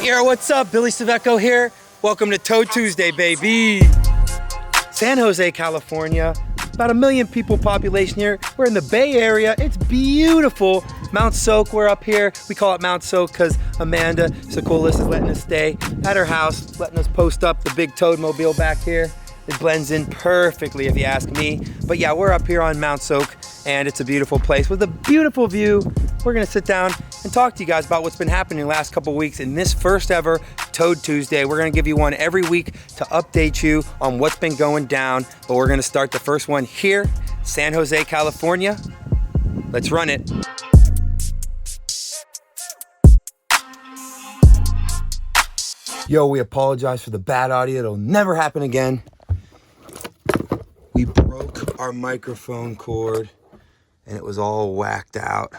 Yo, what's up? Billy Saveco here. Welcome to Tahoe Tuesday, baby. San Jose, California. About 1 million people population here. We're in the Bay Area. It's beautiful. Mount Soak, we're up here. We call it Mount Soak because Amanda Sokolis is letting us stay at her house, letting us post up the big Toad Mobile back here. It blends in perfectly if you ask me. But yeah, we're up here on Mount Soak and it's a beautiful place with a beautiful view. We're gonna sit down and talk to you guys about what's been happening the last couple weeks in this first ever Toad Tuesday. We're gonna give you one every week to update you on what's been going down, but we're gonna start the first one here, San Jose, California. Let's run it. Yo, we apologize for the bad audio. It'll never happen again. We broke our microphone cord and it was all whacked out.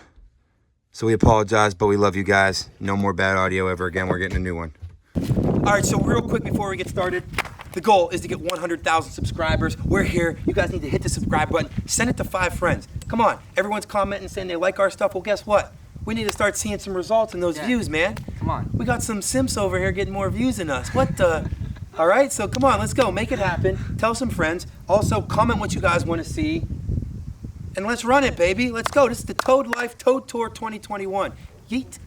So we apologize, but we love you guys. No more bad audio ever again. We're getting a new one. All right, so real quick before we get started, the goal is to get 100,000 subscribers. We're here. You guys need to hit the subscribe button. Send it to 5 friends. Come on, everyone's commenting saying they like our stuff. Well, guess what? We need to start seeing some results in those views, man. Come on. We got some simps over here getting more views than us. What the? All right, so come on, let's go. Make it happen. Tell some friends. Also, comment what you guys want to see. And let's run it, baby. Let's go. This is the Toad Life Toad Tour 2021. Yeet.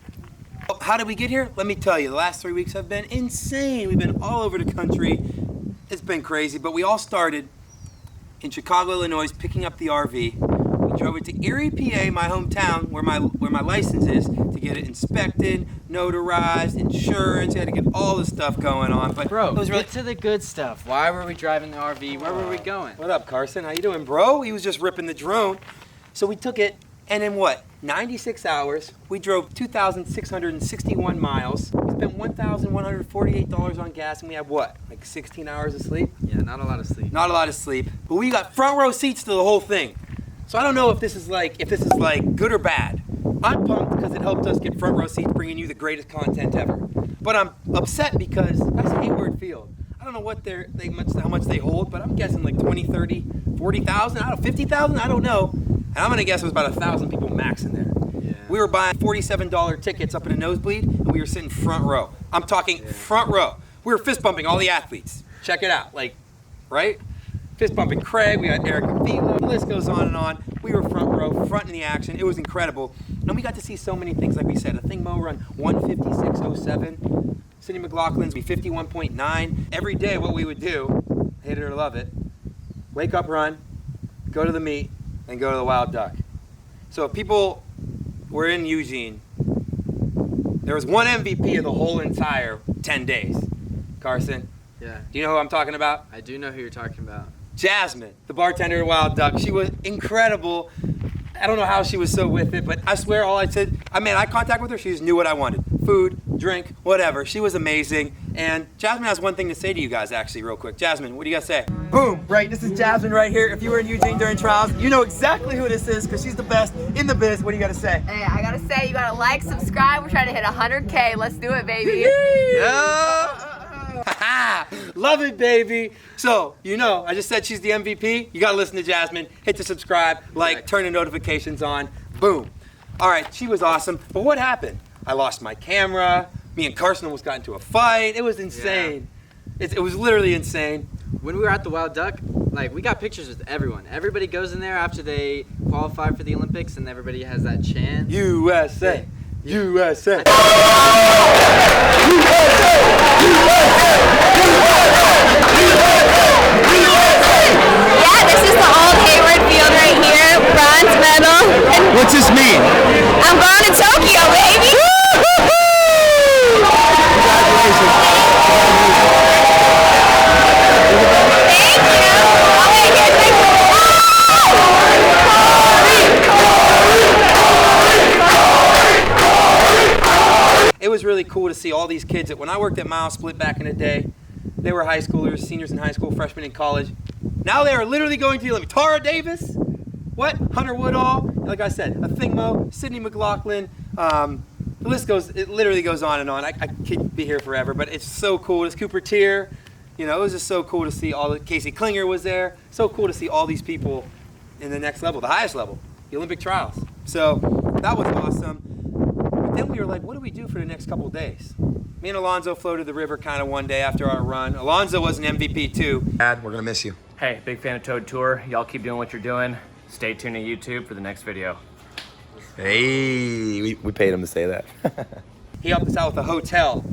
Oh, how did we get here? Let me tell you, the last 3 weeks have been insane. We've been all over the country. It's been crazy, but we all started in Chicago, Illinois, picking up the RV. We drove it to Erie, PA, my hometown, where my license is, to get it inspected, notarized, insurance. We had to get all this stuff going on. But bro, it was really... get to the good stuff. Why were we driving the RV? Where were we going? What up, Carson? How you doing, bro? He was just ripping the drone. So we took it, and in what? 96 hours, we drove 2,661 miles. We spent $1,148 on gas, and we had what? Like 16 hours of sleep? Yeah, not a lot of sleep. Not a lot of sleep. But we got front row seats to the whole thing. So I don't know if this is like good or bad. I'm pumped because it helped us get front row seats, bringing you the greatest content ever. But I'm upset because that's Hayward Field. I don't know what how much they hold, but I'm guessing like 20, 30, 40,000, I don't know, 50,000, I don't know. And I'm gonna guess it was about 1,000 people max in there. Yeah. We were buying $47 tickets up in a nosebleed, and we were sitting front row. I'm talking front row. We were fist bumping all the athletes. Check it out, like, right? Fist bumping Craig, we got Eric Vila, the list goes on and on. We were front row, front in the action. It was incredible. And we got to see so many things, like we said. A thing Mo run 156.07. Cindy McLaughlin's be 51.9. Every day what we would do, hate it or love it, wake up, run, go to the meet, and go to the Wild Duck. So if people were in Eugene, there was one MVP of the whole entire 10 days. Carson. Yeah. Do you know who I'm talking about? I do know who you're talking about. Jasmine, the bartender at Wild Duck. She was incredible. I don't know how she was so with it, but I swear all I said, I made eye contact with her, she just knew what I wanted. Food, drink, whatever. She was amazing. And Jasmine has one thing to say to you guys actually real quick. Jasmine, what do you guys say? Boom, right, this is Jasmine right here. If you were in Eugene during trials, you know exactly who this is because she's the best in the biz. What do you gotta say? Hey, I gotta say, you gotta like, subscribe. We're trying to hit 100K. Let's do it, baby. Yeah. Love it, baby. So, you know, I just said she's the MVP. You gotta listen to Jasmine. Hit the subscribe, like, turn the notifications on. Boom. All right, she was awesome. But what happened? I lost my camera. Me and Carson almost got into a fight. It was insane. Yeah. It was literally insane. When we were at the Wild Duck, like, we got pictures with everyone. Everybody goes in there after they qualify for the Olympics, and everybody has that chant. USA. Yeah. USA. Yeah, this is the old Hayward Field right here. Bronze medal. What's this mean? I'm going to Tokyo, baby. It was really cool to see all these kids that when I worked at Mile Split back in the day, they were high schoolers, seniors in high school, freshmen in college. Now they are literally going to the Olympics. Tara Davis, what? Hunter Woodall, like I said, a thing Mo, Sydney McLaughlin, the list goes, it literally goes on and on. I could be here forever, but it's so cool. It's Cooper Tier. You know, it was just so cool to see all the, Casey Klinger was there. So cool to see all these people in the next level, the highest level, the Olympic trials. So that was awesome. But then we were like, what do we do for the next couple of days? Me and Alonzo floated the river kind of one day after our run. Alonzo was an MVP too. Dad, we're gonna miss you. Hey, big fan of Toad Tour. Y'all keep doing what you're doing. Stay tuned to YouTube for the next video. Hey, we paid him to say that. He helped us out with a hotel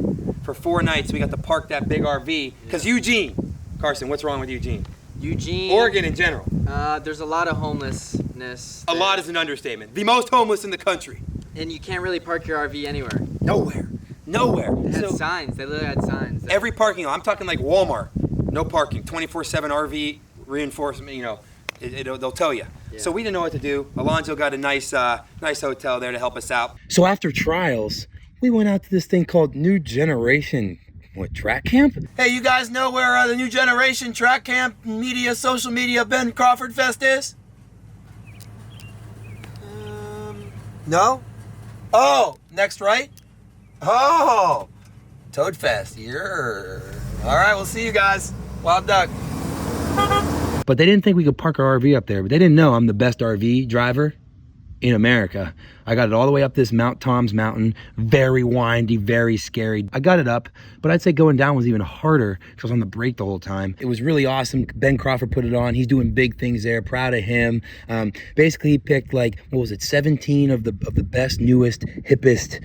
for 4 nights. We got to park that big RV. Because Eugene, Carson, what's wrong with Eugene? Eugene. Oregon in general. There's a lot of homelessness. A lot is an understatement. The most homeless in the country. And you can't really park your RV anywhere. Nowhere. Nowhere. They had signs. They literally had signs. Every parking lot. I'm talking like Walmart. No parking. 24/7 RV reinforcement. You know, they'll tell you. Yeah. So we didn't know what to do. Alonzo got a nice hotel there to help us out. So after trials, we went out to this thing called New Generation. What, track camp? Hey, you guys know where the New Generation track camp, social media, Ben Crawford Fest is? No? Oh, next right? Oh, Toad Fest, yeah. All right, we'll see you guys. Wild Duck. But they didn't think we could park our RV up there, but they didn't know I'm the best RV driver in America. I got it all the way up this Mount Tom's mountain, very windy, very scary. I got it up, but I'd say going down was even harder because I was on the brake the whole time. It was really awesome. Ben Crawford put it on. He's doing big things there. Proud of him. Basically, he picked 17 of the best, newest, hippest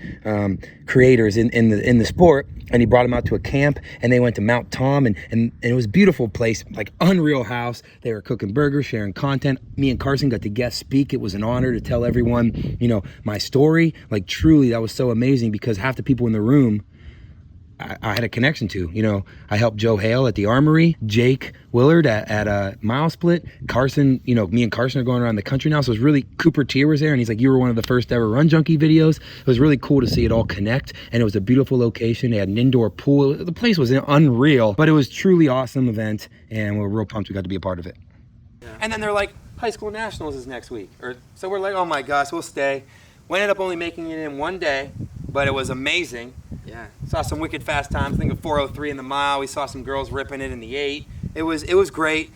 creators in the sport, and he brought them out to a camp, and they went to Mount Tom, and it was a beautiful place, like unreal house. They were cooking burgers, sharing content. Me and Carson got to guest speak. It was an honor to tell everyone, my story. Like, truly, that was so amazing because half the people in the room I had a connection to. I helped Joe Hale at the Armory, Jake Willard at a Mile Split, Carson. Me and Carson are going around the country now, so it was really, Cooper Tier was there, and he's like, you were one of the first ever Run Junkie videos. It was really cool to see it all connect, and it was a beautiful location. They had an indoor pool. The place was unreal, but it was truly awesome event, and we're real pumped we got to be a part of it. Yeah. And then they're like, high school nationals is next week, so we're like, oh my gosh, we'll stay. We ended up only making it in one day, but it was amazing. Yeah. Saw some wicked fast times. I think of 4:03 in the mile. We saw some girls ripping it in the 8. It was great.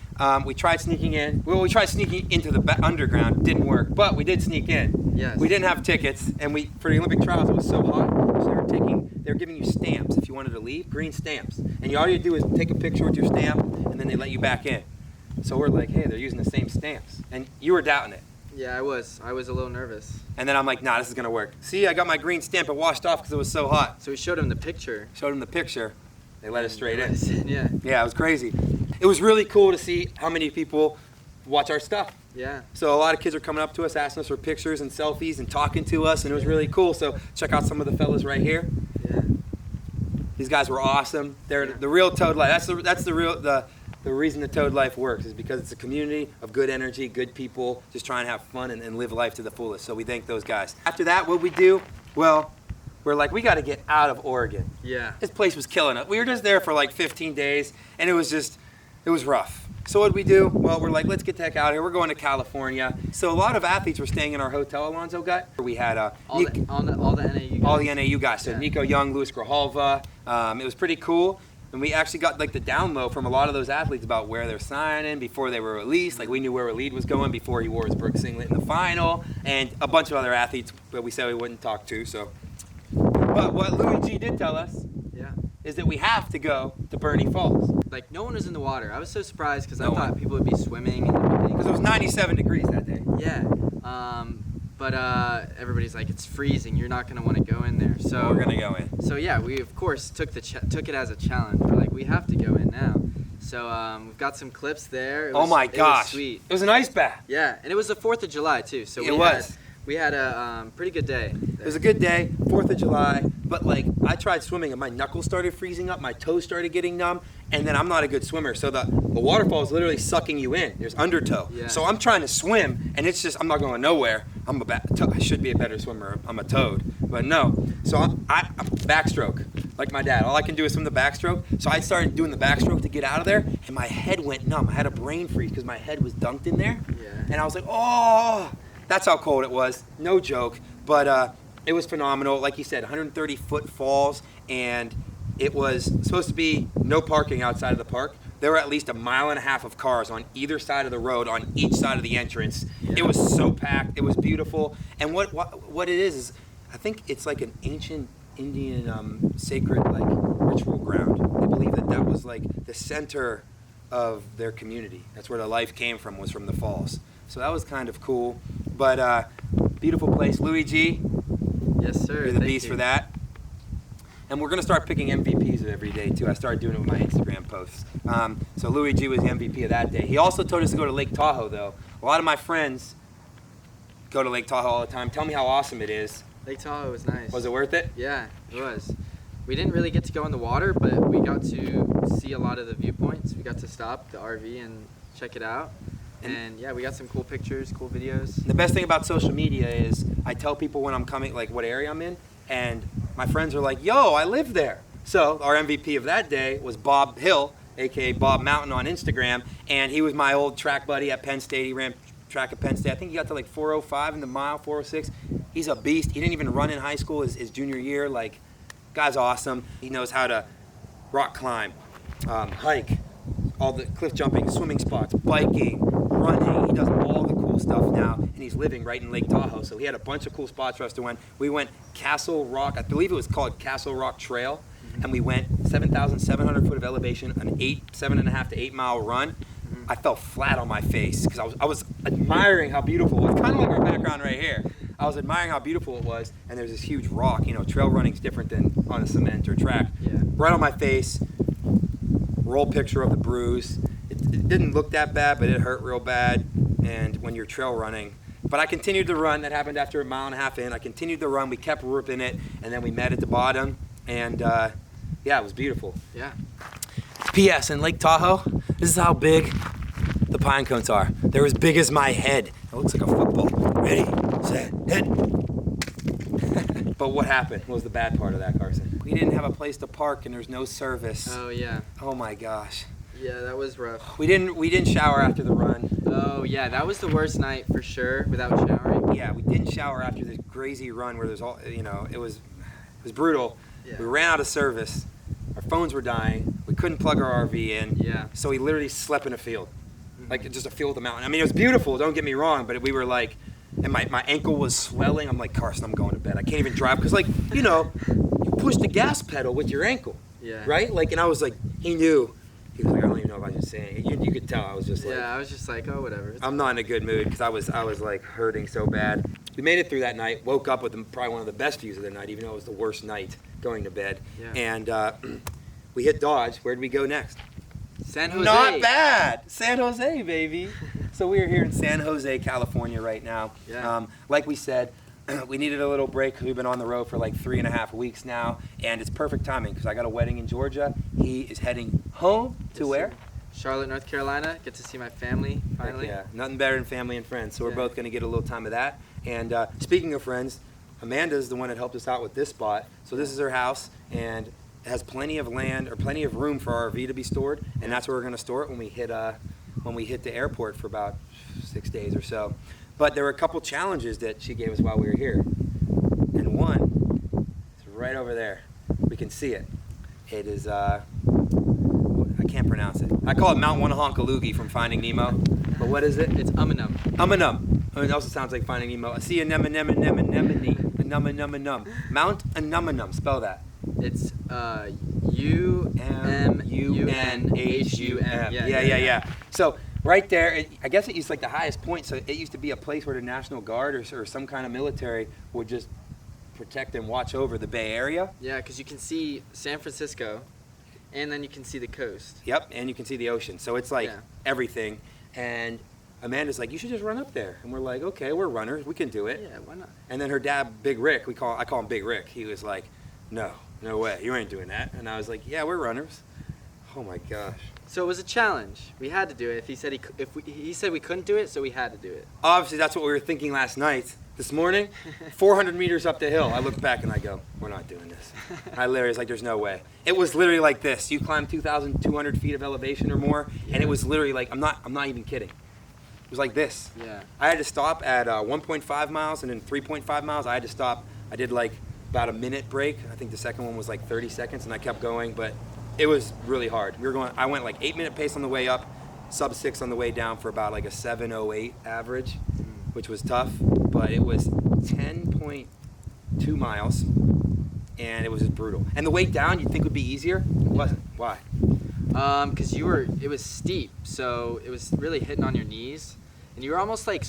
We tried sneaking in. Well, we tried sneaking into the underground. Didn't work, but we did sneak in. Yes. We didn't have tickets, and for the Olympic trials, it was so hot. So they were giving you stamps if you wanted to leave, green stamps, and all you do is take a picture with your stamp, and then they let you back in. So we're like, hey, they're using the same stamps, and you were doubting it. Yeah, I was a little nervous. And then I'm like, nah, this is gonna work. See, I got my green stamp. It washed off because it was so hot. So we showed him the picture. They let us straight in. Yeah. Yeah, it was crazy. It was really cool to see how many people watch our stuff. Yeah. So a lot of kids are coming up to us, asking us for pictures and selfies and talking to us, and it was really cool. So check out some of the fellas right here. Yeah. These guys were awesome. They're the real Toad Life. That's the reason the Toad Life works is because it's a community of good energy, good people, just trying to have fun and live life to the fullest. So we thank those guys. After that, what we do? Well, we're like, we got to get out of Oregon. Yeah. This place was killing us. We were just there for like 15 days, and it was rough. So what did we do? Well, we're like, let's get the heck out of here. We're going to California. So a lot of athletes were staying in our hotel, Alonzo got. We had all the NAU guys. All the NAU guys. So yeah. Nico Young, Luis Grijalva. It was pretty cool. And we actually got like the down low from a lot of those athletes about where they're signing before they were released. Like we knew where Waleed was going before he wore his Brooks singlet in the final, and a bunch of other athletes that we said we wouldn't talk to. So, but what Louis G did tell us, is that we have to go to Bernie Falls. Like no one was in the water. I was so surprised because I thought people would be swimming and everything. Because it was 97 degrees that day. Yeah. But everybody's like, it's freezing. You're not gonna want to go in there. So we're gonna go in. So yeah, we of course took it as a challenge. We're like, we have to go in now. So we've got some clips there. Oh my gosh! It was sweet. It was an ice bath. Yeah, and it was the 4th of July too. So we had a pretty good day. It was a good day, 4th of July. But like, I tried swimming and my knuckles started freezing up, my toes started getting numb, and then I'm not a good swimmer, so the waterfall is literally sucking you in. There's undertow. Yeah. So I'm trying to swim, and it's just, I'm not going nowhere. I should be a better swimmer. I'm a toad, but no. So I backstroke, like my dad. All I can do is swim the backstroke. So I started doing the backstroke to get out of there, and my head went numb. I had a brain freeze because my head was dunked in there. Yeah. And I was like, oh, that's how cold it was. No joke, but it was phenomenal. Like you said, 130-foot falls, and it was supposed to be no parking outside of the park. There were at least 1.5 miles of cars on either side of the road, on each side of the entrance. Yeah. It was so packed. It was beautiful. And what it is I think it's like an ancient Indian sacred like ritual ground. They believe that that was like the center of their community. That's where the life came from, was from the falls. So that was kind of cool. But beautiful place. Louis G, Yes, sir. you're the Thank beast you. for that. And we're gonna start picking MVPs every day too. I started doing it with my Instagram posts. So Louis G was the MVP of that day. He also told us to go to Lake Tahoe though. A lot of my friends go to Lake Tahoe all the time. Tell me how awesome it is. Lake Tahoe was nice. Was it worth it? Yeah, it was. We didn't really get to go in the water, but we got to see a lot of the viewpoints. We got to stop the RV and check it out. And yeah, we got some cool pictures, cool videos. The best thing about social media is I tell people when I'm coming, like what area I'm in, and my friends are like, yo, I live there. So our MVP of that day was Bob Hill, aka Bob Mountain on Instagram, and he was my old track buddy at Penn State. He ran track at Penn State. I think he got to like 405 in the mile, 406. He's a beast. He didn't even run in high school his junior year. Like, guy's awesome. He knows how to rock climb, hike, all the cliff jumping, swimming spots, biking, running. He does all the cool stuff now, and he's living right in Lake Tahoe. So he had a bunch of cool spots for us to win. We went Castle Rock, I believe it was called Castle Rock Trail, and we went 7,700 foot of elevation, an 7.5 to 8 mile run. I fell flat on my face because I was admiring how beautiful it was. Kind of like our background right here. I was admiring how beautiful it was, and there's this huge rock. You know, trail running's different than on a cement or track. Yeah. Right on my face, roll picture of the bruise. It didn't look that bad, but it hurt real bad. And when you're trail running, but I continued to run. That happened after a mile and a half in. I continued to run. We kept ripping it, and then we met at the bottom, and yeah, it was beautiful. Yeah. P.S. in Lake Tahoe, this is how big the pine cones are. They're as big as my head. It looks like a football. Ready, set, hit. But what happened? What was the bad part of that, Carson? We didn't have a place to park, and there's no service. Oh yeah. Oh my gosh. Yeah, that was rough. We didn't shower after the run. Oh yeah, that was the worst night for sure without showering. Yeah, we didn't shower after this crazy run where there's all, you know, it was brutal. Yeah. We ran out of service. Our phones were dying. We couldn't plug our RV in. Yeah. So we literally slept in a field. Like just a field of the mountain. I mean, it was beautiful, don't get me wrong, but we were like, and my ankle was swelling. I'm like, Carson, I'm going to bed. I can't even drive because, like, you know, you push the gas pedal with your ankle. Yeah. Right? Like, and I was like, he knew. He was like, I don't even know if I should say it. You could tell I was just like, Yeah, I was just like, oh, whatever. I'm not in a good mood because I was like hurting so bad. We made it through that night, woke up with probably one of the best views of the night, even though it was the worst night going to bed. Yeah. And we hit Dodge. Where did we go next? San Jose. Not bad. San Jose, baby. So we are here in San Jose, California right now. Yeah. Like we said, we needed a little break because we've been on the road for like 3.5 weeks now, and it's perfect timing because I got a wedding in Georgia. He is heading home to Yes, where? sir. Charlotte, North Carolina. Get to see my family finally. Yeah, nothing better than family and friends. So we're Yeah. both going to get a little time of that. And speaking of friends, Amanda's the one that helped us out with this spot. So this is her house, and it has plenty of land or plenty of room for our RV to be stored, and that's where we're going to store it when we hit the airport for about 6 days or so. But there were a couple challenges that she gave us while we were here, and one is right over there. We can see it. It is I can't pronounce it. I call it Mount Wanahonkalugi from Finding Nemo, but what is it? It's Umanum. Umanum. Oh, it also sounds like Finding Nemo. I see anemone. Mount Anumanum. Spell that. It's UMUNHUM. Yeah. So right there, I guess it used like the highest point. So it used to be a place where the National Guard or some kind of military would just protect and watch over the Bay Area. Yeah, because you can see San Francisco, and then you can see the coast. Yep, and you can see the ocean. So it's like Yeah. everything. And Amanda's like, you should just run up there. And we're like, okay, we're runners. We can do it. Yeah, why not? And then her dad, Big Rick, I call him Big Rick. He was like, no way, you ain't doing that. And I was like, yeah, we're runners. Oh my gosh. So it was a challenge. We had to do it. If he said he said we couldn't do it, so we had to do it. Obviously, that's what we were thinking last night. This morning, 400 meters up the hill, I look back and I go, we're not doing this. I literally was like, there's no way. It was literally like this. You climb 2,200 feet of elevation or more, and it was literally like, I'm not even kidding. It was like this. Yeah. I had to stop at 1.5 miles and then 3.5 miles. I had to stop. I did like about a minute break. I think the second one was like 30 seconds, and I kept going, but it was really hard. I went like 8-minute pace on the way up, sub 6 on the way down for about like a 7:08 average, which was tough, but it was 10.2 2 miles, and it was just brutal. And the way down you'd think would be easier. It wasn't. Why? Because it was steep, so it was really hitting on your knees, and you were almost like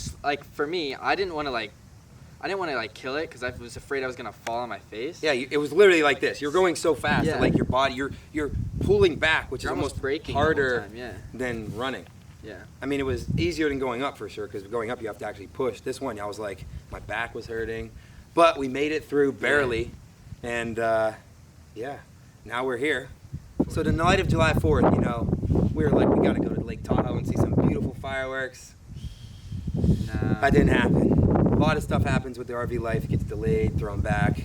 for me, I didn't want to kill it because I was afraid I was gonna fall on my face. Yeah, it was literally like this. You're going so fast that like your body, you're pulling back, which You're is almost braking harder the whole time, than running. Yeah. I mean, it was easier than going up for sure, because going up you have to actually push. This one, I was like, my back was hurting, but we made it through barely, and yeah, now we're here. So the night of July 4th, you know, we were like, we gotta go to Lake Tahoe and see some beautiful fireworks. That didn't happen. A lot of stuff happens with the RV life. It gets delayed, thrown back,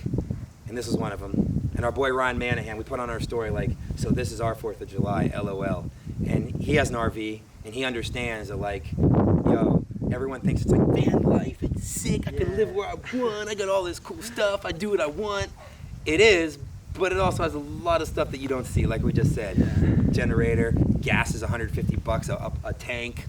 and this is one of them. And our boy Ryan Manahan, we put on our story like, so this is our 4th of July, LOL. And he has an RV, and he understands that like, yo, everyone thinks it's like van life, it's sick, I can live where I want, I got all this cool stuff, I do what I want. It is, but it also has a lot of stuff that you don't see, like we just said. Generator, gas is $150 a tank,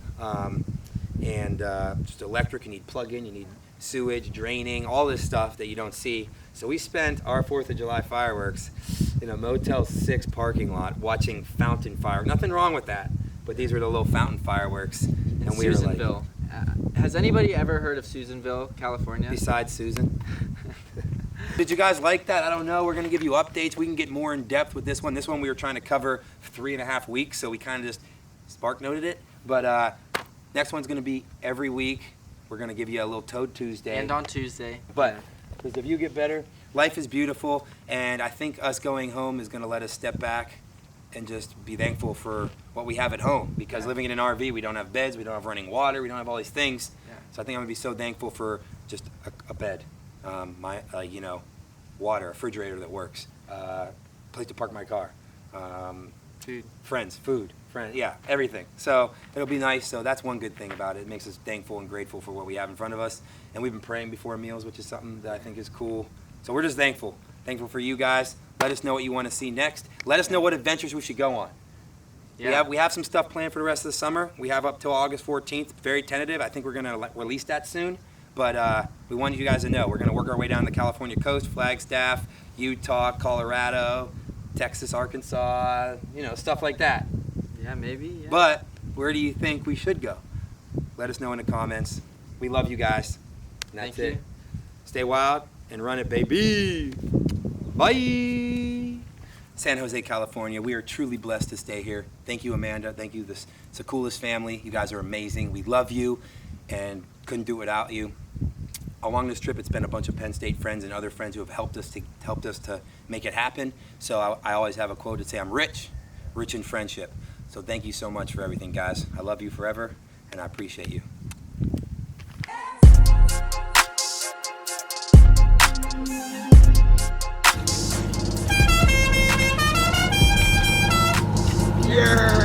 and just electric, you need plug-in, you need sewage, draining, all this stuff that you don't see. So we spent our 4th of July fireworks in a Motel 6 parking lot watching fountain fireworks. Nothing wrong with that, but these were the little fountain fireworks. And we Susanville. were like, Has anybody ever heard of Susanville, California? besides Susan. Did you guys like that? I don't know. We're going to give you updates. We can get more in depth with this one. This one we were trying to cover 3.5 weeks, so we kind of just spark noted it. But next one's going to be every week. We're going to give you a little Toad Tuesday. And on Tuesday. But does the view get better? Life is beautiful, and I think us going home is going to let us step back and just be thankful for what we have at home. Because living in an RV, we don't have beds, we don't have running water, we don't have all these things. Yeah. So I think I'm going to be so thankful for just a bed, you know, water, a refrigerator that works, place to park my car, food, yeah, everything. So it'll be nice. So that's one good thing about it. It makes us thankful and grateful for what we have in front of us. And we've been praying before meals, which is something that I think is cool. So we're just thankful for you guys. Let us know what you want to see next. Let us know what adventures we should go on. Yeah. We have some stuff planned for the rest of the summer. We have up till August 14th, very tentative. I think we're going to release that soon. But we wanted you guys to know we're going to work our way down the California coast, Flagstaff, Utah, Colorado, Texas, Arkansas, you know, stuff like that. Yeah, maybe. Yeah. But where do you think we should go? Let us know in the comments. We love you guys. And that's Thank it. you. Stay wild and run it, baby. Bye. San Jose, California. We are truly blessed to stay here. Thank you, Amanda. Thank you. It's the coolest family. You guys are amazing. We love you and couldn't do it without you. Along this trip, it's been a bunch of Penn State friends and other friends who have helped us to make it happen. So I always have a quote to say, I'm rich in friendship. So thank you so much for everything, guys. I love you forever, and I appreciate you. Yeah.